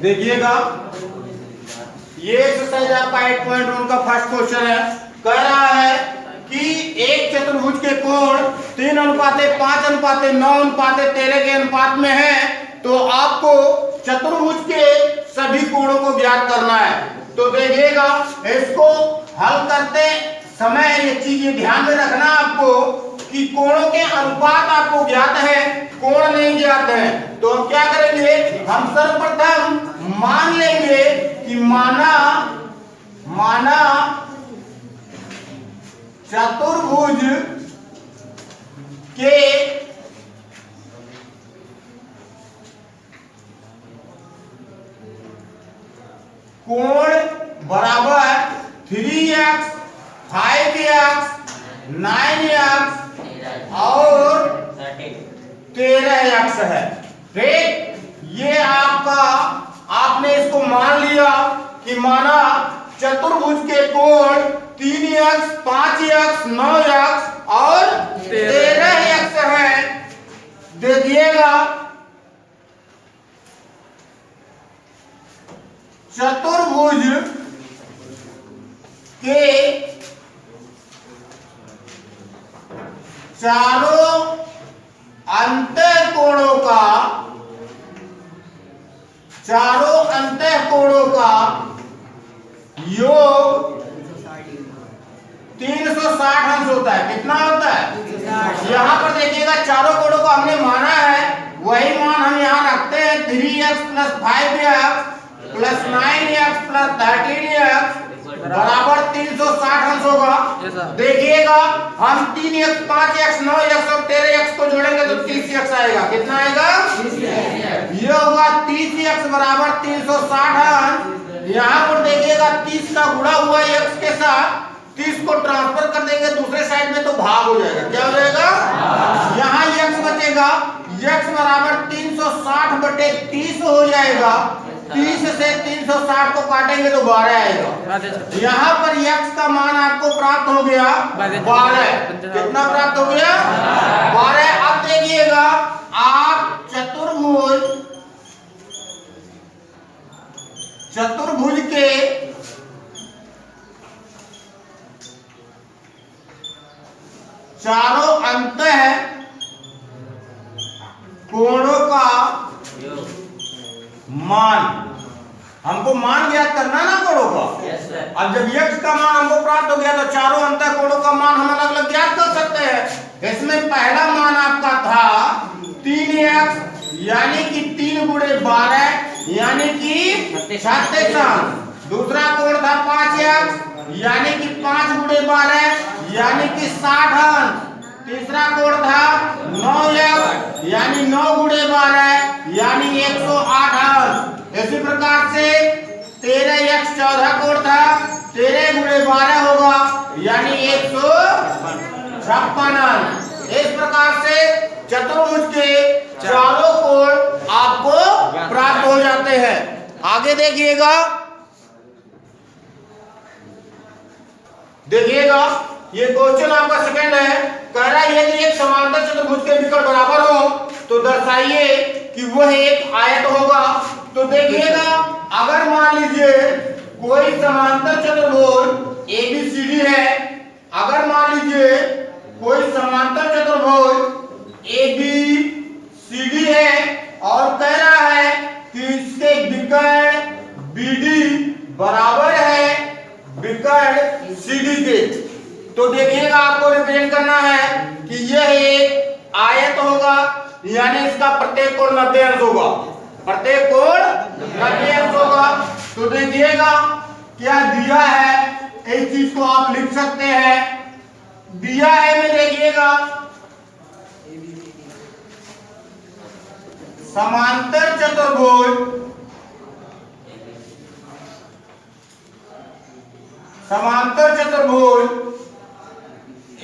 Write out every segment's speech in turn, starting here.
देखिएगा ये एक्सरसाइज आपका 8.1 का फर्स्ट क्वेश्चन है। कह रहा है कि एक चतुर्भुज के कोण 3:5:9:13 के अनुपात में है, तो आपको चतुर्भुज के सभी कोणों को ज्ञात करना है। तो देखिएगा इसको हल करते समय ये चीज ध्यान में रखना आपको कि कोणों के अनुपात आपको ज्ञात है, कोण नहीं ज्ञात है। तो हम क्या करेंगे, हम सर्वप्रथम मान लेंगे कि माना चतुर्भुज के कोण बराबर 3x 5x 9x और 13x है। ठीक, ये आपने इसको मान लिया कि माना चतुर्भुज के कोण 3x 5x 9x और 13x है। देखिएगा चतुर्भुज के चारों अंतःकोणों का योग 360 अंश होता है। कितना होता है? यहाँ पर देखिएगा चारों कोणों को हमने माना है, वही मान हम यहाँ रखते हैं। 3x + 5x + 9x + 13x बराबर 360 अंश होगा। देखिएगा हम 3x 5x 9x और 13x को जोड़ेंगे तो 30x आएगा। कितना आएगा? ये होगा 30x बराबर 360 अंश। यहाँ पर देखिएगा 30 का गुणा हुआ x के साथ, 30 को ट्रांसफर कर देंगे दूसरे साइड में तो भाग हो जाएगा। क्या हो जाएगा? यहाँ x बचेगा, x बराबर 360/30 हो जाएगा। 30 से 360 को काटेंगे तो 12 आएगा। यहाँ पर x का मान आपको प्राप्त हो गया 12। कितना प्राप्त हो गया? 12। अब देखिएगा आप चतुर्भुज के चारों अंतः कोणों का मान, हमको मान ज्ञात करना ना कोणों का। अब जब x का मान हमको प्राप्त हो गया तो चारों अंतः कोणों का मान हम अलग अलग ज्ञात कर सकते हैं। इसमें पहला मान आपका था 3x यानी कि 3 × 12 यानी कि 36 अंश। दूसरा कोण था 5x यानी कि 5 × 12 यानी कि 60 अंश। तीसरा कोण था 9x यानी 9 × 12 यानी 108 अंश। इसी प्रकार से 13x चौथा कोण था, 13 × 12 होगा यानी 156 अंश। इस प्रकार से चतुर्भुज के चारों कोण आपको प्राप्त हो जाते हैं। आगे देखिएगा ये क्वेश्चन आपका सेकंड है। कह रहा है यदि एक समांतर चतुर्भुज के विकर्ण बराबर हो तो दर्शाइए कि वह एक आयत होगा। तो देखिएगा अगर मान लीजिए कोई समांतर चतुर्भुज ABCD है, अगर मान लीजिए कोई समांतर चतुर्भुज ABCD है और कह रहा है कि इसके विकर्ण BD बराबर है विकर्ण CD के, तो देखिएगा आपको रिप्रेजेंट करना है कि यह एक आयत होगा यानी इसका प्रत्येक कोण 90 अंश होगा। प्रत्येक कोण 90 अंश होगा। तो देखिएगा क्या दिया है, इस चीज को आप लिख सकते हैं। दिया है में देखिएगा समांतर चतुर्भुज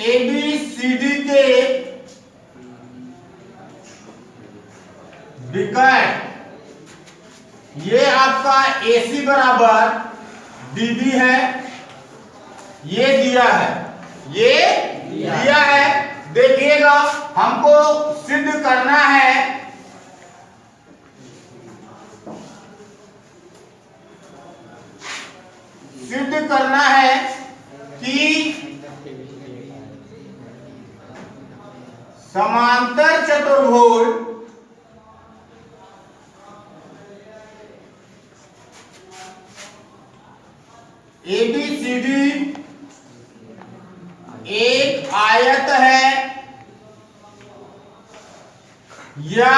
ABCD के विकर्ण, ये आपका AC बराबर DB है, ये दिया है। देखिएगा हमको सिद्ध करना है सिद्ध करना है कि समांतर चतुर्भुज ABCD एक आयत है या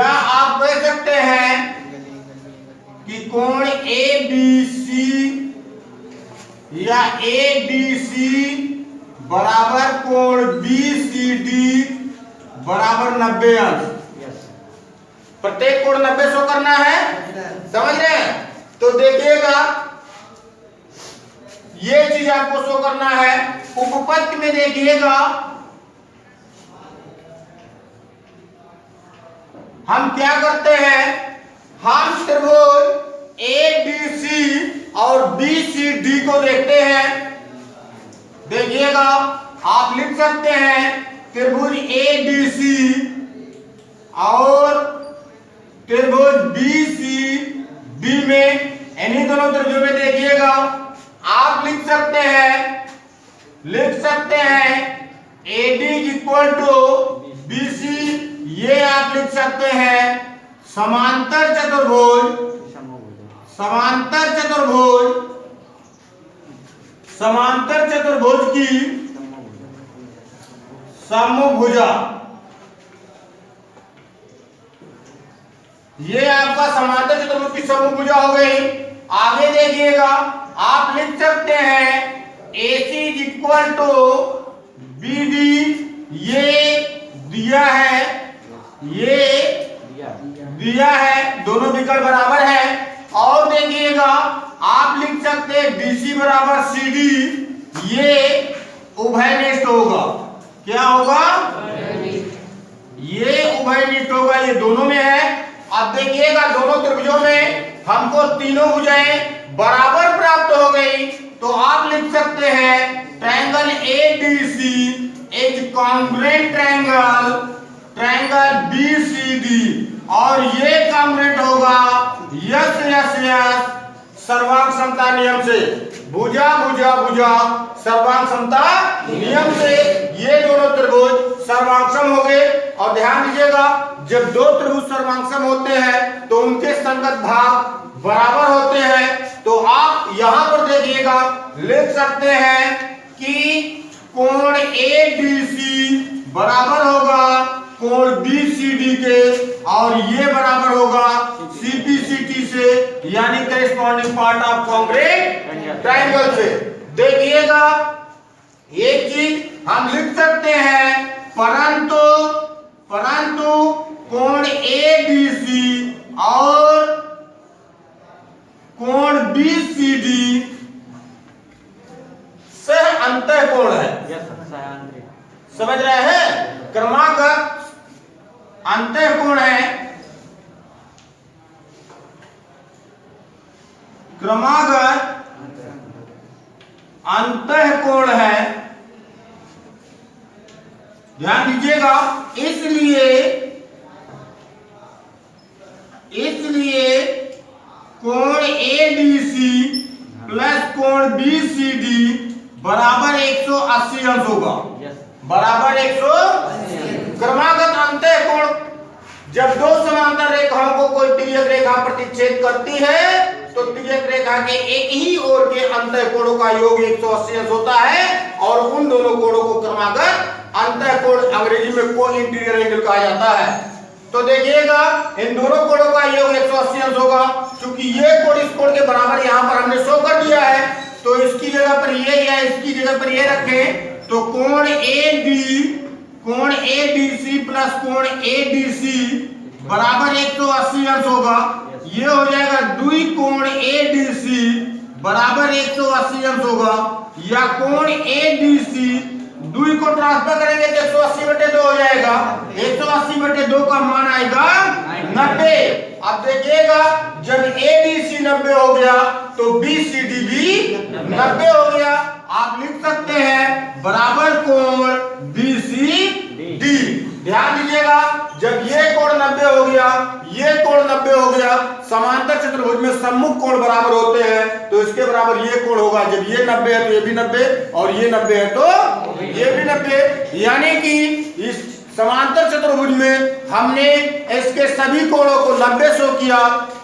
आप कह सकते हैं कि कोण ABC या ADC बराबर कोण BCD बराबर 90 अंश। प्रत्येक कोण 90 शो करना है, समझ रहे हैं? तो देखिएगा ये चीज आपको शो करना है। उपपत्ति में देखिएगा हम क्या करते हैं, हम त्रिभुज ABC और BCD को देखते हैं। देखिएगा आप लिख सकते हैं त्रिभुज ADC और त्रिभुज BCD में, इन्हीं दोनों त्रिभुजों में देखिएगा आप लिख सकते हैं AD इक्वल टू BC, ये आप लिख सकते हैं समांतर चतुर्भुज की समभुजा। ये आपका समांतर चतुर्भुज की समभुजा हो गई। आगे देखिएगा आप लिख सकते हैं AC इक्वल टू BD, ये दिया है, दोनों विकल्प बराबर है। और देखिएगा आप लिख सकते हैं BC बराबर CD, ये उभयनिष्ठ होगा। क्या होगा? ये उभयनिष्ठ होगा, ये दोनों में है। अब देखिएगा दोनों त्रिभुजों में हमको तीनों भुजाएं बराबर प्राप्त हो गई, तो आप लिख सकते हैं triangle ADC is congruent triangle BCD, और ये कॉन्ग्रुएंट होगा यस सर्वांग समता नियम से। भुजा सर्वांग समता नियम से ये दोनों त्रिभुज सर्वांगसम हो गए। और ध्यान दीजिएगा जब दो त्रिभुज सर्वांगसम होते हैं तो उनके संगत भाग बराबर होते हैं। तो आप यहां पर देखिएगा लिख सकते हैं कि कोण ABC बराबर होगा कोण BCD के, और ये बराबर होगा CPCT से, यानी corresponding part of congruent triangle से। देखिएगा एक चीज हम लिख सकते हैं, परंतु कोण ABC और कोण BCD सह अंतःकोण है। समझ रहे हैं? क्रमागत अंतःकोण है, क्रमागत अंतःकोण है। ध्यान दीजिएगा, इसलिए कोण ADC प्लस कोण BCD बराबर 180 अंश होगा। बराबर 180। क्रमागत अंतःकोण, जब दो समांतर रेखाओं को कोई तिर्यक रेखा प्रतिच्छेद करती है तो तिर्यक रेखा के एक ही ओर के अंतःकोणों का योग 180 अंश होता है, और उन दोनों कोणों को क्रमागत अंतःकोण अंग्रेजी में को इंटीरियर एंगल कहा जाता है। तो देखिएगा इन दोनों कोणों का योग 180 अंश होगा। क्योंकि ये कोण इस कोण के बराबर यहाँ पर हमने शो कर दिया है, तो इसकी जगह पर ये या इसकी जगह पर ये रखें तो कोण ADC प्लस कोण ADC बराबर 180 अंश होगा। ये हो जाएगा द्वि कोण ADC बराबर 180 अंश होगा, या कोण ADC द्वि को ट्रांसफर करेंगे तो 180/2 हो जाएगा। 180/2 का मान आएगा 90। अब देखिएगा जब ADC 90 हो गया तो BCD भी 90 हो गया। आप लिख सकते हैं बराबर कोण BCD। ध्यान दीजिएगा जब ये कोण 90 हो गया, ये कोण 90 हो गया, जब समांतर चतुर्भुज में सम्मुख कोण बराबर होते हैं तो इसके बराबर ये कोण होगा। जब ये 90 है तो ये भी 90 और ये 90 है तो ये भी 90, यानी कि इस समांतर चतुर्भुज में हमने इसके सभी कोणों को 90 शो किया,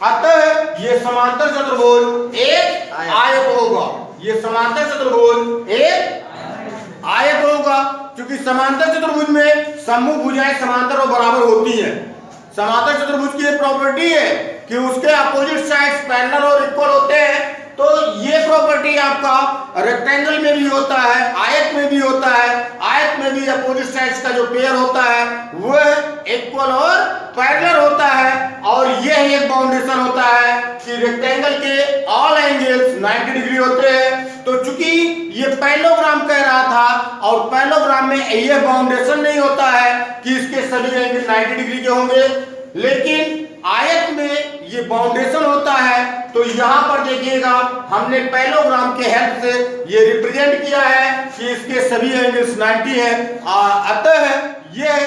अतः ये समांतर चतुर्भुज एक आयत होगा। ये समांतर चतुर्भुज एक आयत होगा, क्योंकि समांतर चतुर्भुज में सम्मुख भुजाएं समांतर और बराबर होती हैं। समांतर चतुर्भुज की ये प्रॉपर्टी है कि उसके अपोजिट साइड्स पैरेलल और इक्वल होते हैं। तो ये प्रॉपर्टी आपका रेक्टेंगल में भी होता है, आयत में भी होता है। आयत में भी अपोजिट साइड्स का जो पेयर होता है वह इक्वल और पैरेलल होता है। और यह एक बाउंडेशन होता है कि रेक्टेंगल के ऑल एंगल्स 90 डिग्री होते हैं। तो चूंकि ये पैरेललोग्राम कह रहा था और पैरेललोग्राम में यह बाउंडेशन नहीं होता है कि इसके सभी एंगल 90 डिग्री के होंगे, लेकिन आयत में ये बाउंडेशन होता है। तो यहां पर देखिएगा हमने पैरेललोग्राम के हेल्प से ये रिप्रेजेंट किया है कि इसके सभी एंगल्स 90 है। अतः ये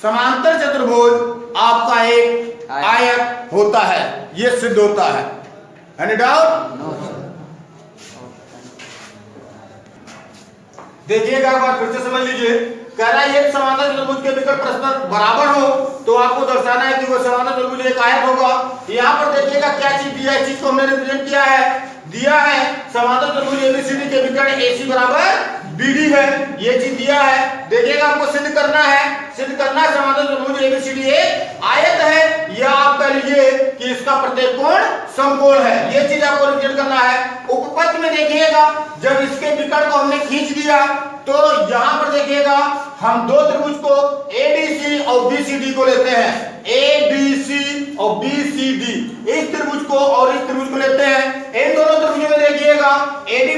समांतर चतुर्भुज आपका एक आयत होता है, ये सिद्ध होता है। Any doubt? देखिएगा एक बार फिर से समझ लीजिए। कह रहा है ये समांतर चतुर्भुज के विकर्ण परस्पर बराबर हो तो आपको दर्शाना है कि वो समांतर चतुर्भुज एक आयत होगा। यहाँ पर देखिएगा क्या चीज दिया है, चीज को हमने रिप्रेजेंट किया है। दिया है समांतर चतुर्भुज एबीसीडी के विकर्ण एसी बराबर बीडी है, ये चीज दिया है। देखिएगा आपको सिद्ध करना है, सिद्ध करना है समांतर चतुर्भुज एबीसीडी एक आयत है, या आप कह लीजिए कि इसका प्रत्येक कोण समकोण है। ये चीज आपको रिप्रेजेंट करना है। उपपत्ति में देखिएगा जब इसके विकर्ण को हमने खींच दिया तो यहां पर देखिएगा हम दो त्रिभुज को एडीसी और बीसीडी को लेते हैं। एडीसी और बीसीडी, इस त्रिभुज को और इस त्रिभुज को लेते हैं। इन दोनों त्रिभुजों में देखिएगा एडी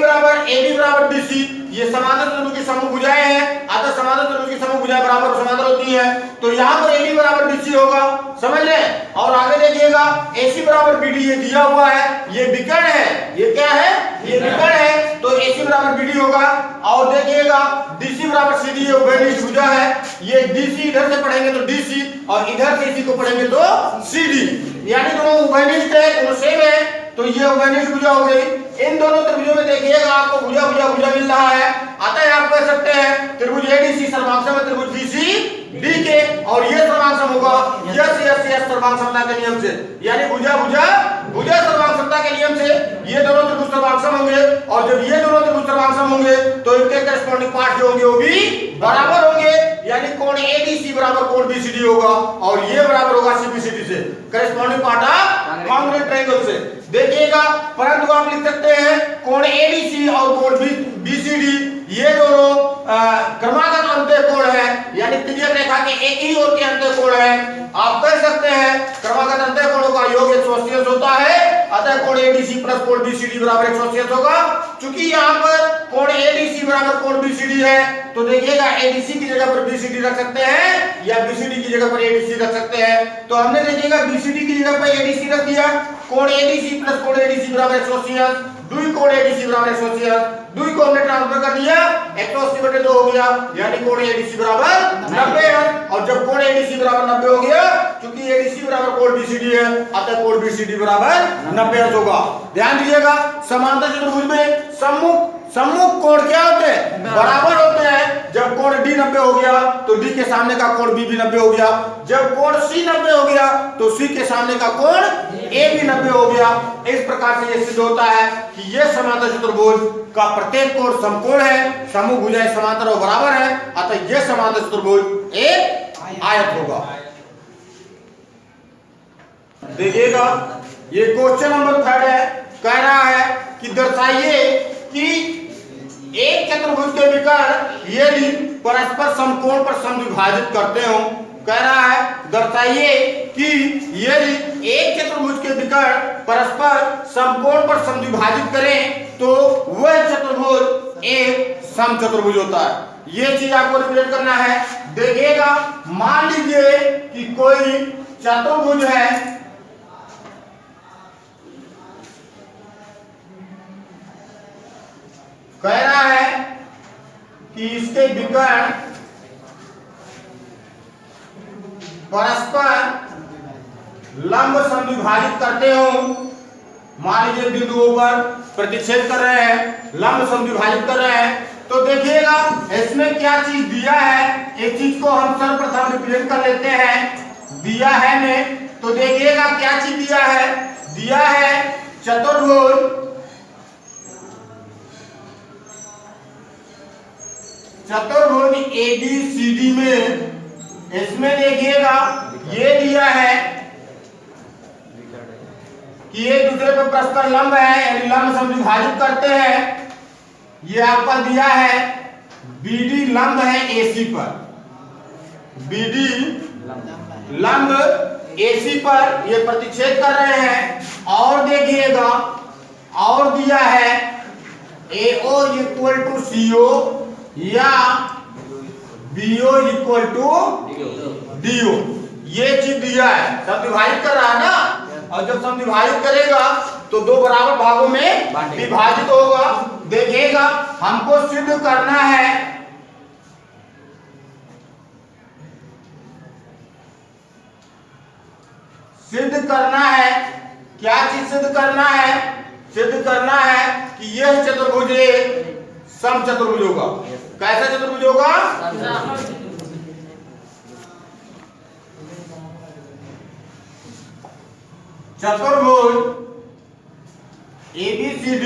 बराबर बीसी, ये समांतर त्रिभुज की समूह भुजाएं हैं, अतः समांतर त्रिभुज की समूह भुजाएं बराबर और समांतर होती हैं। तो यहां पर एडी बराबर बीसी होगा, समझ लें। और आगे देखिएगा एसी बराबर बीडी, ये दिया हुआ है, ये विकर्ण है। ये क्या है? ये विकर्ण है, तो एसी बराबर बीडी होगा। और देखिएगा डीसी बराबर सीडी, ये उभयनिष्ठ भुजा है। ये डीसी इधर से पढ़ेंगे तो डीसी और इधर से इसी को पढ़ेंगे तो सीडी, यानी दोनों उभयनिष्ठ है, दोनों सेम है, तो ये उभयनिष्ठ भुजा हो गई। इन दोनों त्रिभुजों में देखिएगा आपको भुजा भुजा भुजा मिल रहा है, अतः आप कह सकते हैं त्रिभुज एडीसी सर्वांगसम है त्रिभुज बीसीडी के, और ये सर्वांगसम होगा यस सर्वांगसमता के नियम से, यानी भुजा भुजा भुजा सर्वांगसमता के नियम से ये दोनों त्रिभुज सर्वांगसम होंगे। और जब ये दोनों त्रिभुज सर्वांगसम होंगे तो इनके करेस्पॉन्डिंग पार्ट जो होंगे वो भी बराबर होंगे, यानी कोण एडीसी बराबर कोण बीसीडी होगा और ये बराबर होगा सीबीसीडी से, corresponding part of congruent triangle से। देखिएगा, परंतु आप लिख सकते हैं कोण एडीसी और कोण बीसीडी ये दोनों क्रमागत अंतःकोण है, यानी तिर्यक रेखा के एक ही ओर के अंतःकोण है। आप कह सकते हैं क्रमागत अंतःकोणों का योग 180 होता है, अतः कोण एडीसी प्लस कोण बीसीडी बराबर 180 होगा। चूंकि यहाँ पर कोण एडीसी बराबर कोण बीसीडी है तो देखिएगा एडीसी की जगह पर बीसीडी रख सकते हैं या बीसीडी की जगह पर एडीसी रख सकते हैं। तो हमने देखिएगा बीसीडी की जगह पर एडीसी रख दिया, कोण एडीसी प्लस कोण एडीसी बराबर 180, दुई कोण एडीसी बराबर 180, दुई को हमने ट्रांसफर कर दिया 180/2 हो गया, यानी कोण एडीसी बराबर 90 है। और जब कोण एडीसी बराबर 90 हो गया, क्योंकि एडीसी बराबर कोण बीसीडी है, अतः कोण बीसीडी बराबर 90 होगा। ध्यान दीजिएगा, समांतर चतुर्भुज में सम्मुख कोण क्या होते हैं? बराबर होते हैं। जब कोण डी 90 हो गया तो डी के सामने का कोण बी भी 90 हो गया। जब कोण सी 90 हो गया तो सी के सामने का कोण ए भी 90 हो गया। इस प्रकार से यह सिद्ध होता है कि यह समांतर चतुर्भुज का प्रत्येक कोण समकोण है, समूह भुजाएं समांतर और बराबर है, अतः यह समांतर चतुर्भुज एक आयत होगा। देखिएगा, ये क्वेश्चन नंबर 3 है। कह रहा है कि दर्शाइए कि एक चतुर्भुज के विकर्ण यदि परस्पर समकोण पर समद्विभाजित करते हो। कह रहा है दर्शाइए कि यदि एक चतुर्भुज के विकर्ण परस्पर समकोण पर समद्विभाजित करें तो वह चतुर्भुज एक समचतुर्भुज होता है। यह चीज आपको रिप्रेजेंट करना है। देखिएगा, मान लीजिए कि कोई चतुर्भुज है, कह रहा है कि इसके विकर्ण परस्पर लंब समद्विभाजित करते हो, मान लीजिए बिंदुओं पर प्रतिच्छेद कर रहे हैं, लंब समद्विभाजित कर रहे हैं, तो देखिएगा इसमें क्या चीज दिया है, एक चीज को हम सर्वप्रथम रिप्रेजेंट कर लेते हैं। दिया है में तो देखिएगा क्या चीज दिया है, दिया है चतुर्भुज, चतुर्भुज ABCD में, इसमें देखिएगा ये दिया है कि एक दूसरे पर परस्पर लंब है, यानी लंब समद्विभाजित करते हैं। ये आपका दिया है BD लंब है AC पर, BD लंब AC पर ये प्रतिच्छेद कर रहे हैं। और देखिएगा और दिया है AO इक्वल टू CO या BO इक्वल टू DO, ये चीज दिया है। समद्विभाजित कर रहा है ना, और जब समद्विभाजित करेगा तो दो बराबर भागों में विभाजित होगा। देखिएगा हमको सिद्ध करना है, सिद्ध करना है, क्या चीज सिद्ध करना है, सिद्ध करना है कि यह चतुर्भुज समचतुर्भुज होगा। कैसा चतुर्भुज होगा? चतुर्भुज ABCD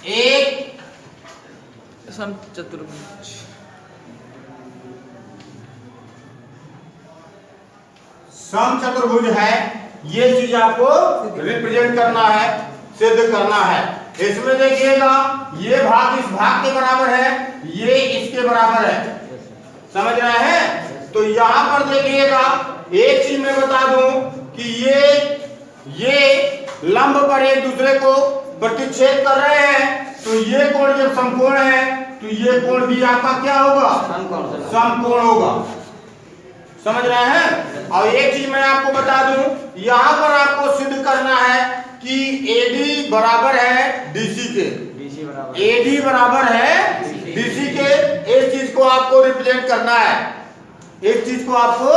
एक समचतुर्भुज, समचतुर्भुज है। ये चीज आपको रिप्रेजेंट करना है, सिद्ध करना है। इसमें देखिएगा ये भाग इस भाग के बराबर है, ये इसके बराबर है, समझ रहे हैं? तो यहां पर देखिएगा एक चीज मैं बता दूं कि ये लंब पर एक दूसरे को प्रतिच्छेद कर रहे हैं, तो ये कोण जब समकोण है तो ये कोण भी आपका क्या होगा? समकोण होगा, समझ रहे हैं? और एक चीज मैं आपको बता दूं, यहां पर आपको सिद्ध करना है कि AD बराबर है DC के, AD बराबर है DC के। एक चीज को आपको रिप्रेजेंट करना है, एक चीज को आपको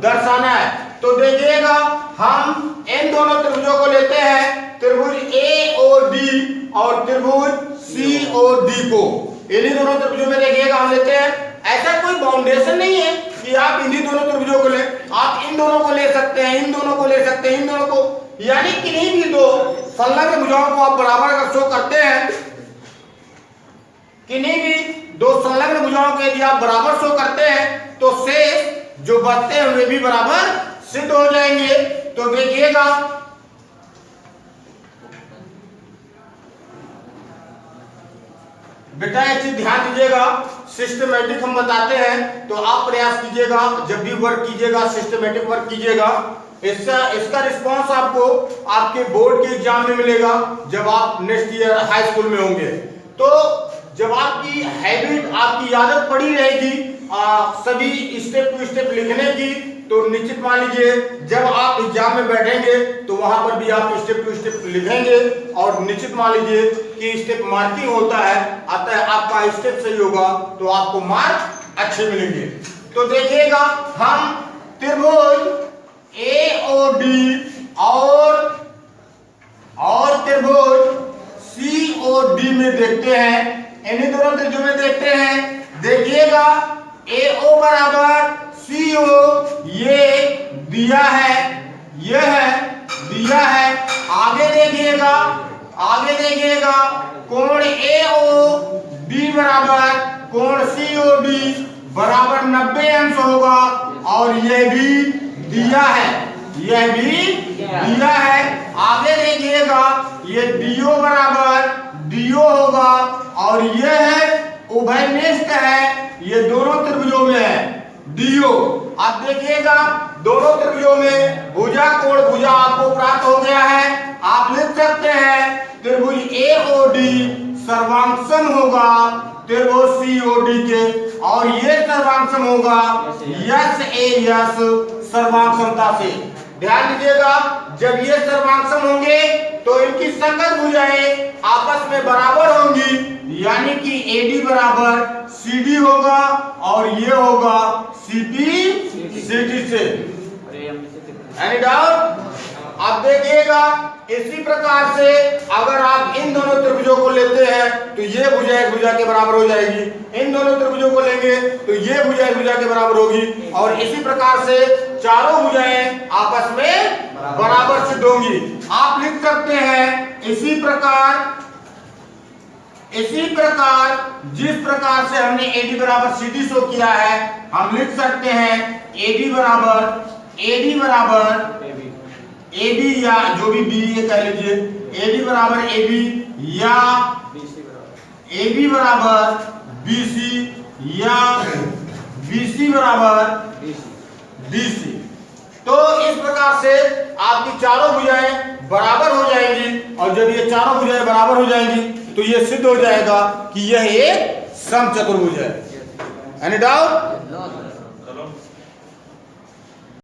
दर्शाना है। तो देखिएगा हम इन दोनों त्रिभुजों को लेते हैं, त्रिभुज AOD और त्रिभुज COD को, इन्हीं दोनों त्रिभुजों में देखिएगा हम लेते हैं। ऐसा कोई बाउंडेशन नहीं है कि आप इन्हीं दोनों त्रिभुजों को ले, आप इन दोनों को ले सकते हैं, इन दोनों को ले सकते हैं, इन दोनों को, यानी किन्हीं भी दो संलग्न भुजाओं को आप बराबर अगर शो करते हैं, किन्हीं भी दो संलग्न भुजाओं के यदि आप बराबर शो करते हैं तो शेष जो बचते हैं वे भी बराबर सिद्ध हो जाएंगे। तो देखिएगा बेटा एक चीज ध्यान दीजिएगा, सिस्टमेटिक हम बताते हैं तो आप प्रयास कीजिएगा, जब भी वर्क कीजिएगा सिस्टमेटिक वर्क कीजिएगा। इसका रिस्पांस आपको आपके बोर्ड के एग्जाम में मिलेगा जब आप नेक्स्ट ईयर हाई स्कूल में होंगे। तो जब आपकी हैबिट, आपकी आदत पड़ी रहेगी सभी स्टेप टू स्टेप लिखने की, तो निश्चित मान लीजिए जब आप एग्जाम में बैठेंगे तो वहां पर भी आप स्टेप टू स्टेप लिखेंगे, और निश्चित मान लीजिए कि स्टेप मार्किंग होता है, अतः आपका स्टेप सही होगा तो आपको मार्क अच्छे मिलेंगे। तो देखिएगा हम त्रिभुज AOD और त्रिभुज COD में देखते हैं, इन्हीं दोनों त्रिभुजों में देखते हैं। देखिएगा AO बराबर CO, ये दिया है, यह दिया है। आगे देखिएगा, आगे देखिएगा कोण AOD बराबर कोण COD बराबर 90 अंश होगा, और यह भी दिया है, यह भी दिया है। आगे देखिएगा ये DO बराबर DO होगा, और यह है उभयनिष्ठ है, ये दोनों त्रिभुजों में है DO। अब देखिएगा दोनों त्रिभुजों में भुजा कोण भुजा आपको प्राप्त हो गया है। आप लिख सकते हैं त्रिभुज AOD सर्वांगसम होगा त्रिभुज COD के, और ये सर्वांगसम होगा SAS सर्वांगसमता से। ध्यान दीजिएगा जब ये सर्वांगसम होंगे तो इनकी संगत भुजाएं आपस में बराबर होंगी, यानी कि AD बराबर CD होगा और ये होगा CP CD से। Any doubt? अब देखिएगा इसी प्रकार से अगर आप इन दोनों त्रिभुजों को लेते हैं तो ये भुजा इस भुजा के बराबर हो जाएगी, इन दोनों त्रिभुजों को लेंगे तो ये भुजा इस भुजा के बराबर होगी, और इसी प्रकार से चारों भुजाएं आपस में बराबर सिद्ध होंगी। आप लिख सकते हैं इसी प्रकार जिस प्रकार से हमने AD बराबर CD शो किया है, हम लिख सकते हैं AD बराबर AB या जो भी B ये कह लीजिए, AD बराबर AB या AB बराबर BC या BC बराबर DC। तो इस प्रकार से आपकी चारों भुजाएं बराबर हो जाएंगी, और जब ये चारों भुजाएं बराबर हो जाएंगी तो ये सिद्ध हो जाएगा कि यह एक समचतुर्भुज है। Any doubt?